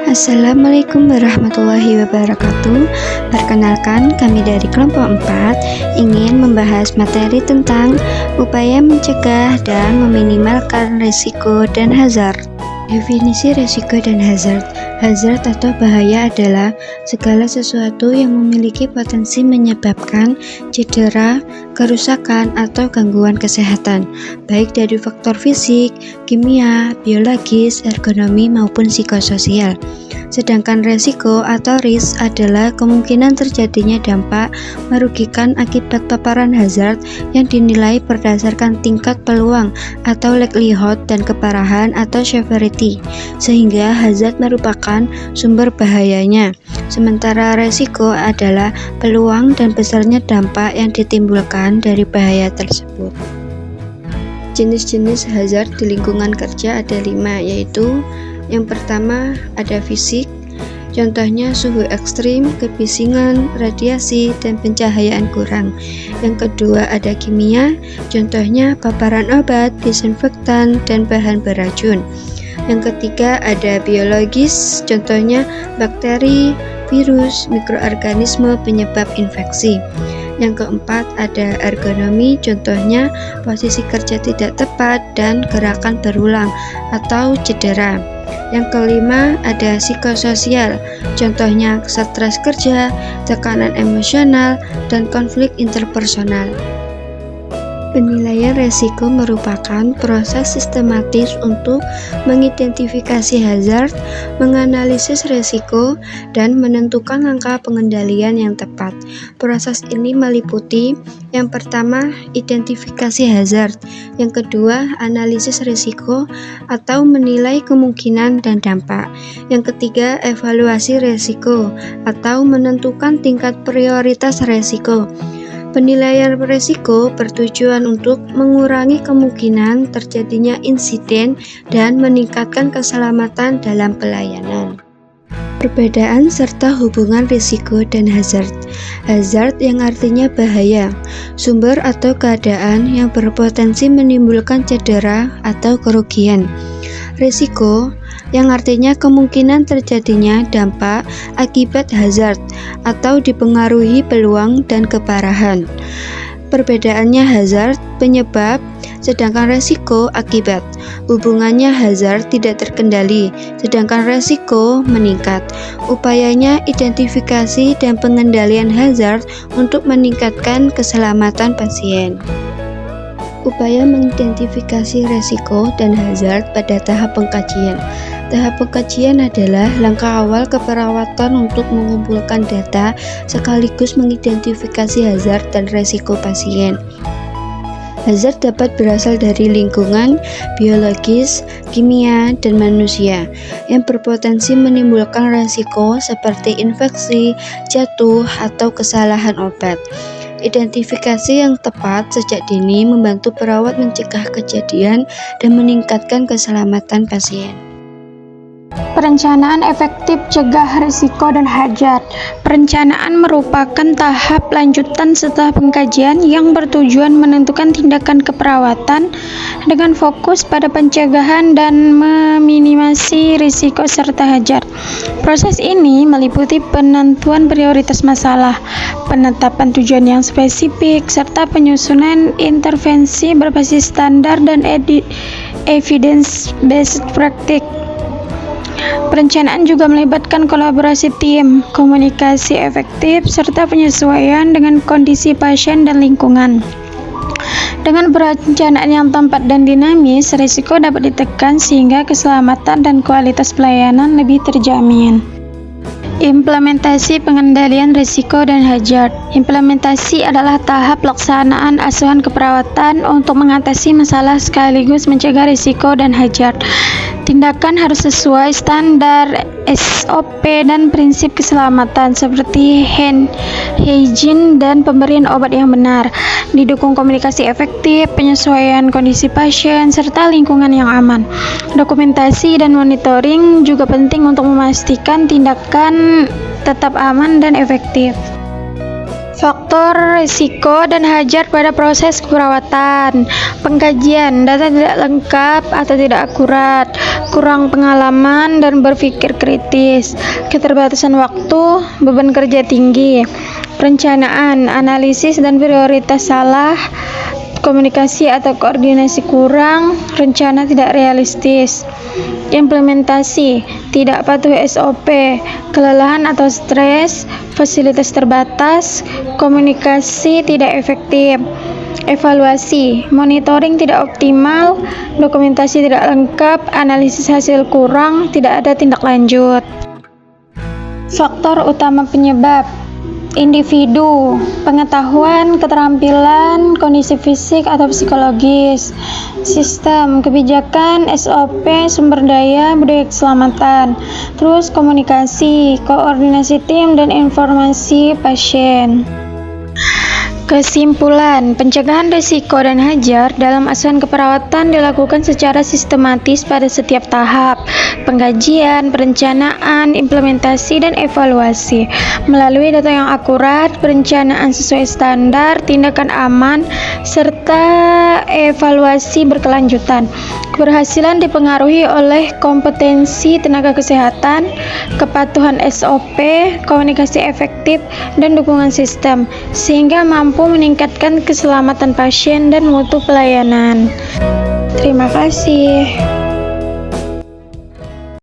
Assalamualaikum warahmatullahi wabarakatuh. Perkenalkan, kami dari kelompok 4 ingin membahas materi tentang upaya mencegah dan meminimalkan risiko dan hazard. Definisi risiko dan hazard. Hazard atau bahaya adalah segala sesuatu yang memiliki potensi menyebabkan cedera, kerusakan, atau gangguan kesehatan, baik dari faktor fisik, kimia, biologis, ergonomi, maupun psikososial. Sedangkan resiko atau risk adalah kemungkinan terjadinya dampak merugikan akibat paparan hazard yang dinilai berdasarkan tingkat peluang atau likelihood dan keparahan atau severity, sehingga hazard merupakan sumber bahayanya. Sementara resiko adalah peluang dan besarnya dampak yang ditimbulkan dari bahaya tersebut. Jenis-jenis hazard di lingkungan kerja ada 5, yaitu yang pertama ada fisik, contohnya suhu ekstrim, kebisingan, radiasi, dan pencahayaan kurang. Yang kedua ada kimia, contohnya paparan obat, disinfektan, dan bahan beracun. Yang ketiga ada biologis, contohnya bakteri, virus, mikroorganisme penyebab infeksi. Yang keempat ada ergonomi, contohnya posisi kerja tidak tepat dan gerakan berulang atau cedera. Yang kelima ada psikososial, contohnya stres kerja, tekanan emosional, dan konflik interpersonal. Penilaian resiko merupakan proses sistematis untuk mengidentifikasi hazard, menganalisis resiko, dan menentukan langkah pengendalian yang tepat. Proses ini meliputi yang pertama, identifikasi hazard, yang kedua, analisis risiko atau menilai kemungkinan dan dampak, yang ketiga, evaluasi risiko atau menentukan tingkat prioritas risiko. Penilaian risiko bertujuan untuk mengurangi kemungkinan terjadinya insiden dan meningkatkan keselamatan dalam pelayanan. Perbedaan serta hubungan risiko dan hazard. Hazard yang artinya bahaya, sumber atau keadaan yang berpotensi menimbulkan cedera atau kerugian. Risiko yang artinya kemungkinan terjadinya dampak akibat hazard atau dipengaruhi peluang dan keparahan. Perbedaannya hazard penyebab, sedangkan resiko akibat. Hubungannya hazard tidak terkendali, sedangkan resiko meningkat. Upayanya identifikasi dan pengendalian hazard untuk meningkatkan keselamatan pasien. Upaya mengidentifikasi resiko dan hazard pada tahap pengkajian. Tahap pengkajian adalah langkah awal keperawatan untuk mengumpulkan data sekaligus mengidentifikasi hazard dan resiko pasien. Hazard dapat berasal dari lingkungan, biologis, kimia, dan manusia yang berpotensi menimbulkan resiko seperti infeksi, jatuh, atau kesalahan obat. Identifikasi yang tepat sejak dini membantu perawat mencegah kejadian dan meningkatkan keselamatan pasien. Perencanaan efektif cegah risiko dan hazard. Perencanaan merupakan tahap lanjutan setelah pengkajian yang bertujuan menentukan tindakan keperawatan dengan fokus pada pencegahan dan meminimasi risiko serta hazard. Proses ini meliputi penentuan prioritas masalah, penetapan tujuan yang spesifik, serta penyusunan intervensi berbasis standar dan evidence-based practice. Perencanaan juga melibatkan kolaborasi tim, komunikasi efektif, serta penyesuaian dengan kondisi pasien dan lingkungan. Dengan perencanaan yang tepat dan dinamis, risiko dapat ditekan sehingga keselamatan dan kualitas pelayanan lebih terjamin. Implementasi pengendalian risiko dan hazard. Implementasi adalah tahap pelaksanaan asuhan keperawatan untuk mengatasi masalah sekaligus mencegah risiko dan hazard. Tindakan harus sesuai standar SOP dan prinsip keselamatan seperti hand hygiene dan pemberian obat yang benar. Didukung komunikasi efektif, penyesuaian kondisi pasien, serta lingkungan yang aman. Dokumentasi dan monitoring juga penting untuk memastikan tindakan tetap aman dan efektif. Faktor risiko dan hajar pada proses keperawatan. Pengkajian, data tidak lengkap atau tidak akurat, kurang pengalaman dan berpikir kritis, keterbatasan waktu, beban kerja tinggi, perencanaan, analisis dan prioritas salah, komunikasi atau koordinasi kurang, rencana tidak realistis. Implementasi, tidak patuh SOP, kelelahan atau stres, fasilitas terbatas, komunikasi tidak efektif. Evaluasi, monitoring tidak optimal, dokumentasi tidak lengkap, analisis hasil kurang, tidak ada tindak lanjut. Faktor utama penyebab: individu, pengetahuan, keterampilan, kondisi fisik atau psikologis, sistem, kebijakan, SOP, sumber daya, budaya keselamatan, terus komunikasi, koordinasi tim, dan informasi pasien. Kesimpulan, pencegahan risiko dan hajar dalam asuhan keperawatan dilakukan secara sistematis pada setiap tahap, pengkajian, perencanaan, implementasi, dan evaluasi. Melalui data yang akurat, perencanaan sesuai standar, tindakan aman, serta evaluasi berkelanjutan. Keberhasilan dipengaruhi oleh kompetensi tenaga kesehatan, kepatuhan SOP, komunikasi efektif, dan dukungan sistem, sehingga mampu meningkatkan keselamatan pasien dan mutu pelayanan. Terima kasih.